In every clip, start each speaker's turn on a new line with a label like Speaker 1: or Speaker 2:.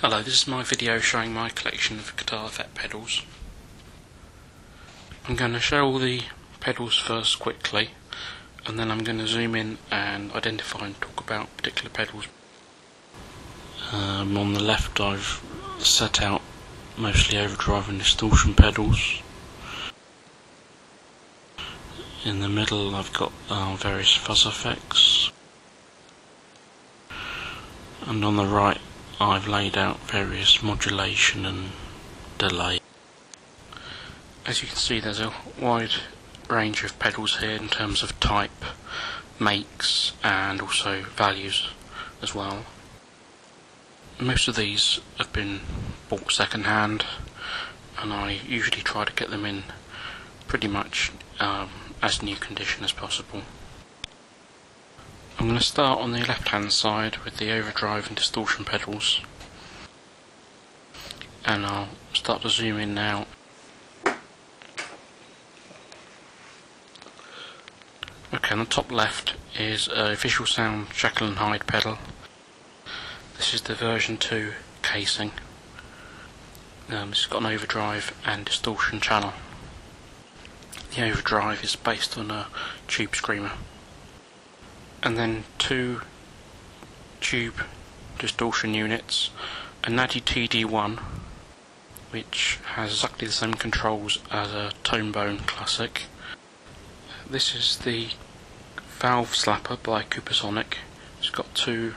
Speaker 1: Hello, this is my video showing my collection of guitar effect pedals. I'm going to show all the pedals first quickly, and then I'm going to zoom in and identify and talk about particular pedals. On the left I've set out mostly overdrive and distortion pedals. In the middle I've got various fuzz effects, and on the right I've laid out various modulation and delay. As you can see, there's a wide range of pedals here in terms of type, makes and also values as well. Most of these have been bought second hand, and I usually try to get them in pretty much as new condition as possible. I'm going to start on the left hand side with the overdrive and distortion pedals, and I'll start to zoom in now. Okay, on the top left is a Visual Sound Jekyll and Hyde pedal. This is the version 2 casing. It's got an overdrive and distortion channel. The overdrive is based on a Tube Screamer. And then two tube distortion units, a Nadi TD1, which has exactly the same controls as a Tonebone Classic. This is the Valve Slapper by Coopersonic. It's got two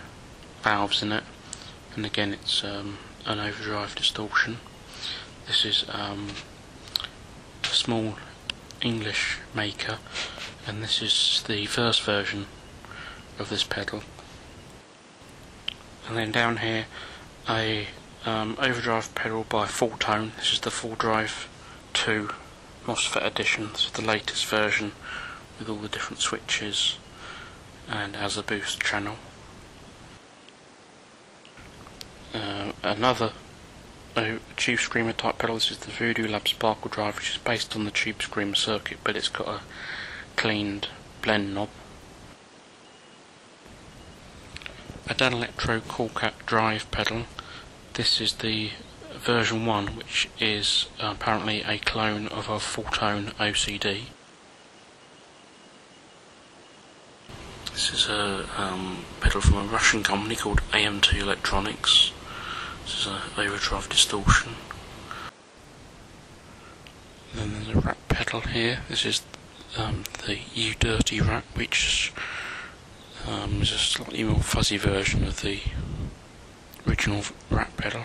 Speaker 1: valves in it, and again it's an overdrive distortion. This is a small English maker, and this is the first version of this pedal. And then down here a overdrive pedal by Full Tone. This is the Full Drive 2 MOSFET edition. This is the latest version with all the different switches and has a boost channel. Another Tube Screamer type pedal. This is the Voodoo Lab Sparkle Drive, which is based on the Tube Screamer circuit, but it's got a cleaned blend knob. A Danelectro Coolcat Drive pedal. This is the version 1, which is apparently a clone of a Full Tone OCD. This is a pedal from a Russian company called AM2 Electronics. This is an overdrive distortion. And then there's a Rat pedal here. This is the You Dirty Rat, which is a slightly more fuzzy version of the original Rat pedal.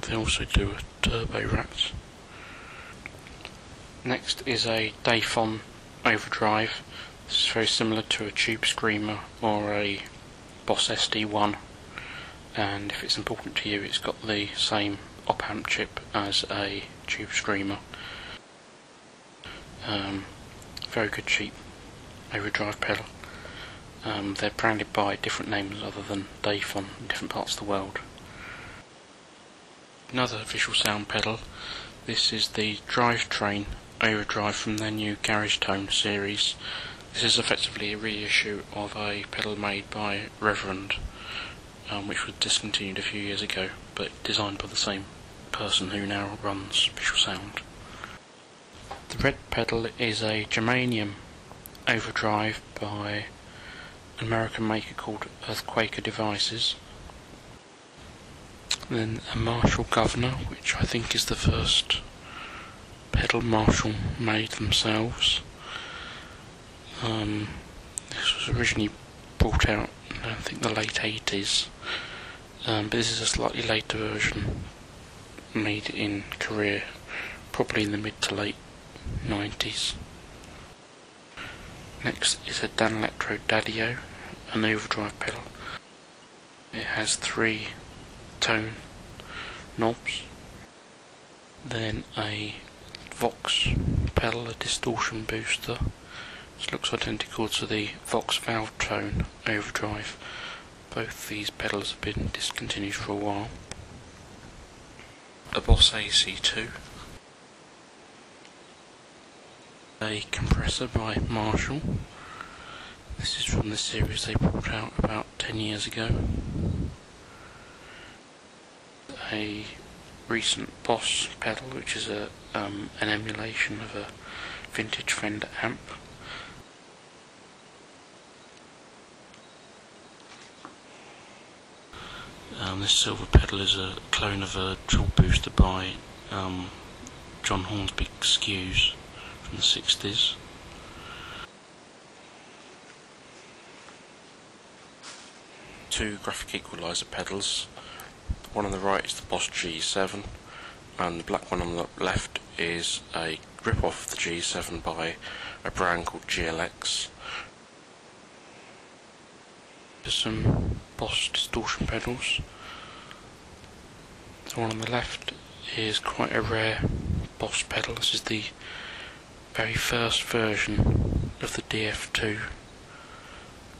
Speaker 1: They also do a Turbo Rat. Next is a Dayfon overdrive. This is very similar to a Tube Screamer or a Boss SD1, and if it's important to you, it's got the same op-amp chip as a Tube Screamer. Very good cheap overdrive pedal. They're branded by different names other than Dayfon in different parts of the world. Another Visual Sound pedal. This is the Drivetrain overdrive from their new Garage Tone series. This is effectively a reissue of a pedal made by Reverend, which was discontinued a few years ago, but designed by the same person who now runs Visual Sound. The red pedal is a Germanium overdrive by an American maker called Earthquaker Devices. Then a Marshall Governor, which I think is the first pedal Marshall made themselves. This was originally brought out in I think the late 80s, but this is a slightly later version made in Korea, probably in the mid to late 90s. Next is a Danelectro Daddio, an overdrive pedal. It has 3 tone knobs. Then a Vox pedal, a distortion booster. This looks identical to the Vox Valve Tone overdrive. Both these pedals have been discontinued for a while. A Boss AC2. A compressor by Marshall. This is from the series they brought out about 10 years ago. a recent Boss pedal, which is an emulation of a vintage Fender amp. This silver pedal is a clone of a Trill Booster by John Hornsby Skews from the 60s. Two graphic equaliser pedals. The one on the right is the Boss G7, and the black one on the left is a rip-off of the G7 by a brand called GLX. There's some Boss distortion pedals. The one on the left is quite a rare Boss pedal. This is the very first version of the DF2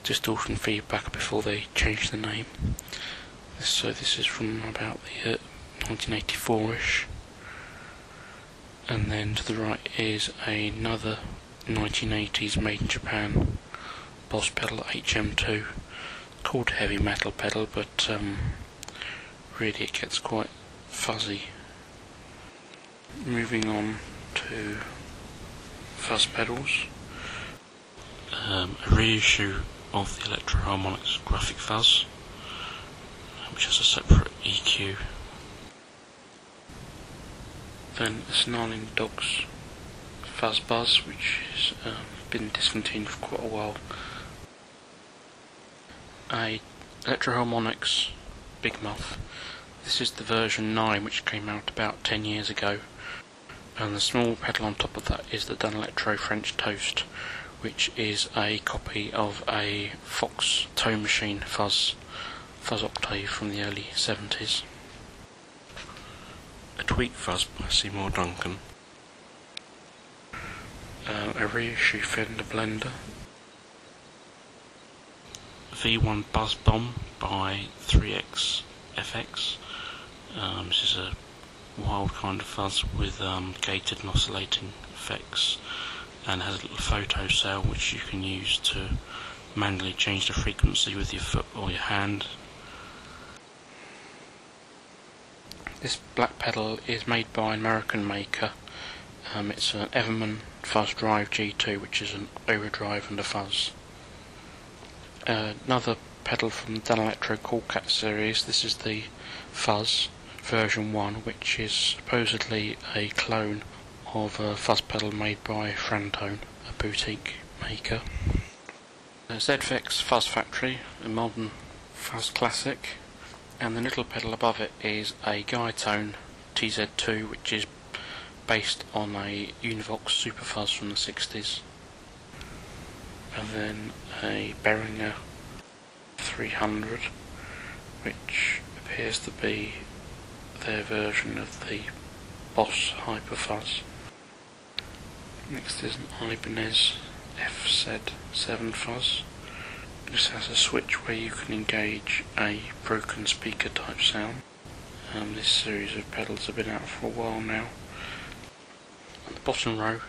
Speaker 1: distortion feedback before they changed the name. So this is from about the 1984ish. And then to the right is another 1980s made in Japan Boss pedal HM2, called heavy metal pedal, but really it gets quite fuzzy. Moving on to fuzz pedals. A reissue of the Electro Harmonix Graphic Fuzz, which has a separate EQ. Then the Snarling Dogs Fuzz Buzz, which has been discontinued for quite a while. A Electro Harmonix Big Muff. This is the version 9, which came out about 10 years ago, and the small pedal on top of that is the Danelectro French Toast, which is a copy of a Fox Tone Machine Fuzz Octave from the early 70s. A Tweak Fuzz by Seymour Duncan. A reissue Fender Blender. V1 Buzz Bomb by 3X FX. This is a wild kind of fuzz with gated and oscillating effects, and has a little photo cell which you can use to manually change the frequency with your foot or your hand. This black pedal is made by an American maker. It's an Everman Fuzz Drive G2, which is an overdrive and a fuzz. Another pedal from the Danelectro Cool Cat series. This is the Fuzz version 1, which is supposedly a clone of a fuzz pedal made by Frantone, a boutique maker. ZFX Fuzz Factory, a modern fuzz classic, and the little pedal above it is a Guitone TZ2, which is based on a Univox Super Fuzz from the 60s, and then a Behringer 300, which appears to be their version of the Boss Hyper Fuzz. Next is an Ibanez FZ7 Fuzz. This has a switch where you can engage a broken speaker type sound. This series of pedals have been out for a while now. On the bottom row,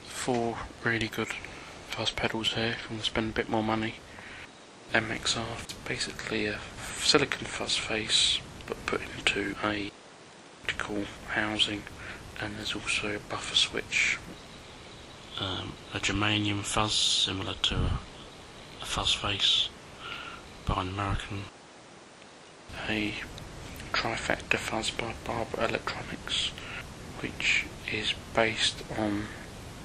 Speaker 1: 4 really good fuzz pedals here if you want to spend a bit more money. MXR, it's basically a silicon fuzz face but put into a optical housing, and there's also a buffer switch. A germanium fuzz similar to a fuzz face by an American. A trifecta fuzz by Barbara Electronics, which is based on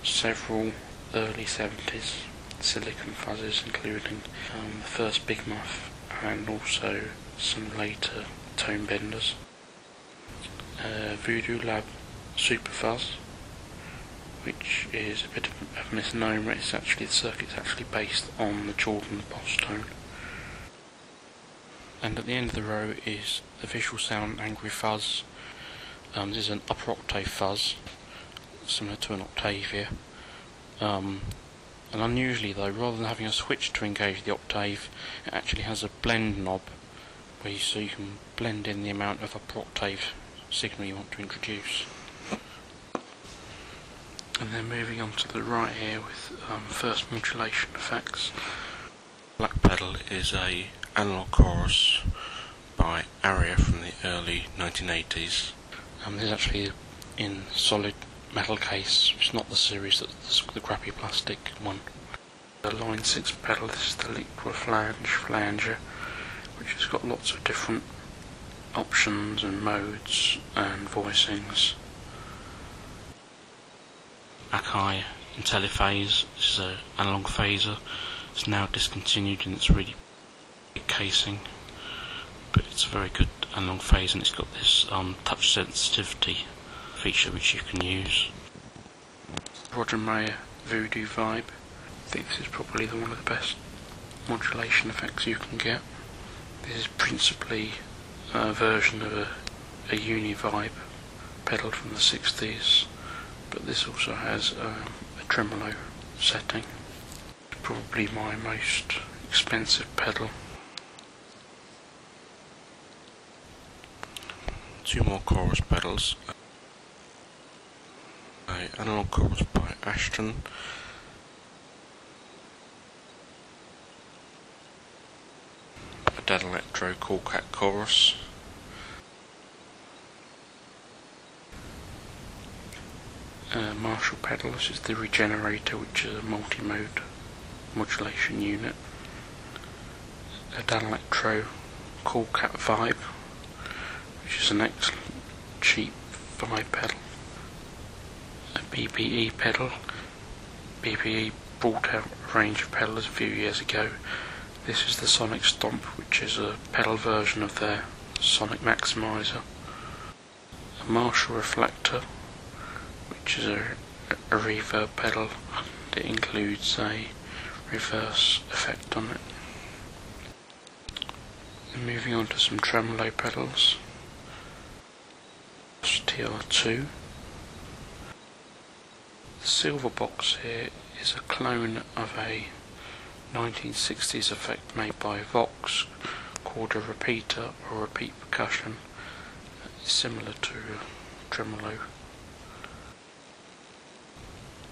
Speaker 1: several early 70s silicon fuzzes, including the first Big Muff and also some later tone benders. Voodoo Lab Super Fuzz, which is a bit of a misnomer. It's actually, the circuit's actually based on the Jordan Boss Tone. And at the end of the row is the Visual Sound Angry Fuzz. This is an upper octave fuzz, similar to an Octavia. And unusually though, rather than having a switch to engage the octave, it actually has a blend knob where so you can blend in the amount of upper octave signal you want to introduce. And then moving on to the right here with first modulation effects. Black pedal is a Analog Chorus by Aria from the early 1980s. This is actually in solid metal case. It's not the series that's the crappy plastic one. The Line 6 pedal, this is the Liqua flanger, which has got lots of different options and modes and voicings. Akai IntelliPhase, this is an analog phaser. It's now discontinued in its really big casing, but it's a very good analog phase, and it's got this touch sensitivity feature which you can use. Roger Mayer Voodoo Vibe. I think this is probably one of the best modulation effects you can get. This is principally a version of a Uni-Vibe pedal from the 60s, but this also has a tremolo setting. It's probably my most expensive pedal. Two more chorus pedals. An analog chorus by Ashton. A Danelectro Cool Cat chorus. Marshall pedal, this is the Regenerator, which is a multi-mode modulation unit. A Danelectro Cool Cat Vibe, which is an excellent cheap vibe pedal. A BPE pedal. BPE brought out a range of pedals a few years ago. This is the Sonic Stomp, which is a pedal version of their Sonic Maximizer. A Marshall Reflector, which is a reverb pedal. It includes a reverse effect on it. And moving on to some tremolo pedals. TR2. The silver box here is a clone of a 1960s effect made by Vox called a repeater or repeat percussion. It's similar to tremolo.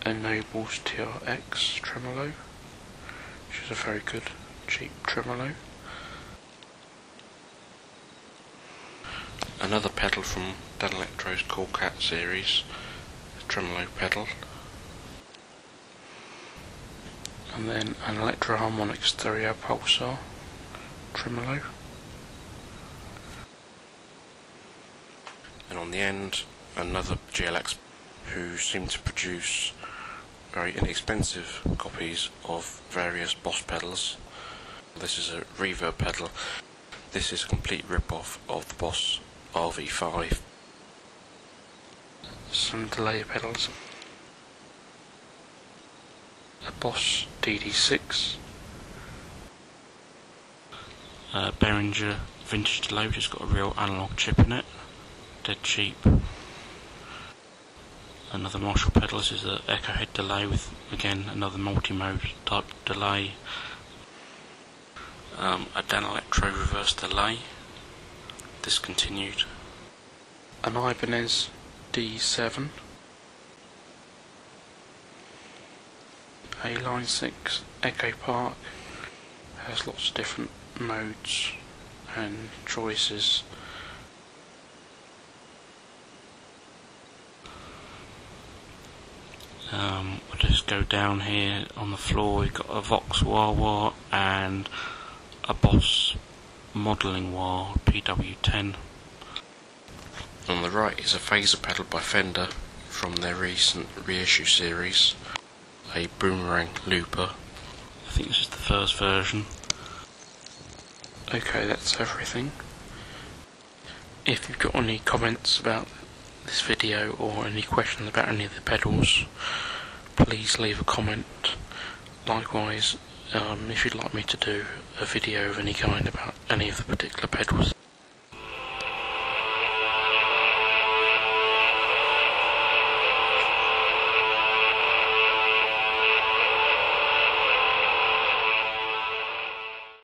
Speaker 1: A Nobles TRX tremolo, which is a very good cheap tremolo. Another pedal from Danelectro's Cool Cat series, a tremolo pedal. And then an Electro-Harmonic Stereo Pulsar tremolo. And on the end, another GLX who seem to produce very inexpensive copies of various Boss pedals. This is a reverb pedal. This is a complete rip-off of the Boss RV5. Some delay pedals. A Boss DD6. A Behringer vintage delay, which has got a real analog chip in it. Dead cheap. Another Marshall pedal. This is the Echo Head delay with, again, another multi-mode type delay. A Danelectro reverse delay, discontinued. An Ibanez D7. A Line 6 Echo Park. Has lots of different modes and choices. We'll just go down here on the floor. We've got a Vox wah wah and a Boss modelling wah PW10. On the right is a phaser pedal by Fender from their recent reissue series, a Boomerang Looper. I think this is the first version. Okay, that's everything. If you've got any comments about this video or any questions about any of the pedals, please leave a comment. Likewise, if you'd like me to do a video of any kind about any of the particular pedals